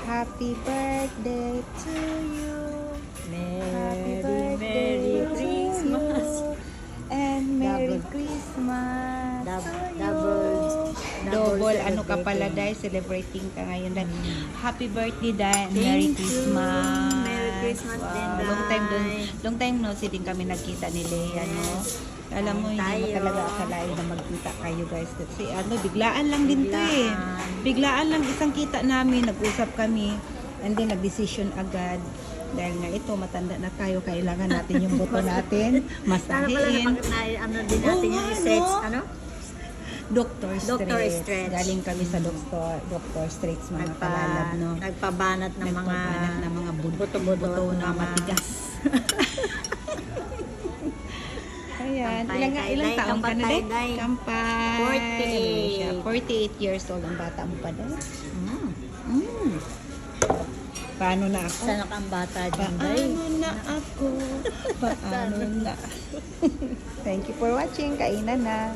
Happy birthday to you. Happy birthday Merry to Christmas. you. And Merry Double. Christmas to you. Double Ano ka pala, celebrating. Day? Celebrating ka ngayon, Day. Happy birthday, Day. And Merry Thank you. Christmas. Merry Christmas din, Day. Long time no, si din kami nagkita ni Lea, no? Alam mo, hindi mo Tayo. talaga akalain na magkita kayo, guys. Kasi biglaan lang din to eh. Biglaan lang isang kita namin, nag-usap kami. And then, nag-decision agad. Dahil nga ito, matanda na tayo, kailangan natin yung boto natin. Sana pala Masahiin. ano din natin Oo yung nga, research, no? ano? Dr. Dr. Stretch. Stretch. Galing kami sa Dr. Stretch, mga kalalab, no? Nagpabanat ng mga Nagpabanat ng mga buto-buto buto na mga- matigas. Ayan. Kampay, Ilang Day. taong ka na, Kampay, Day? Day. Kampay. 48. Siya, 48 years old ang bata mo pa, Day. Mm. Mm. Paano na ako? Sana kang bata din, Day. Paano na ako? Paano na? Thank you for watching. Kainan na.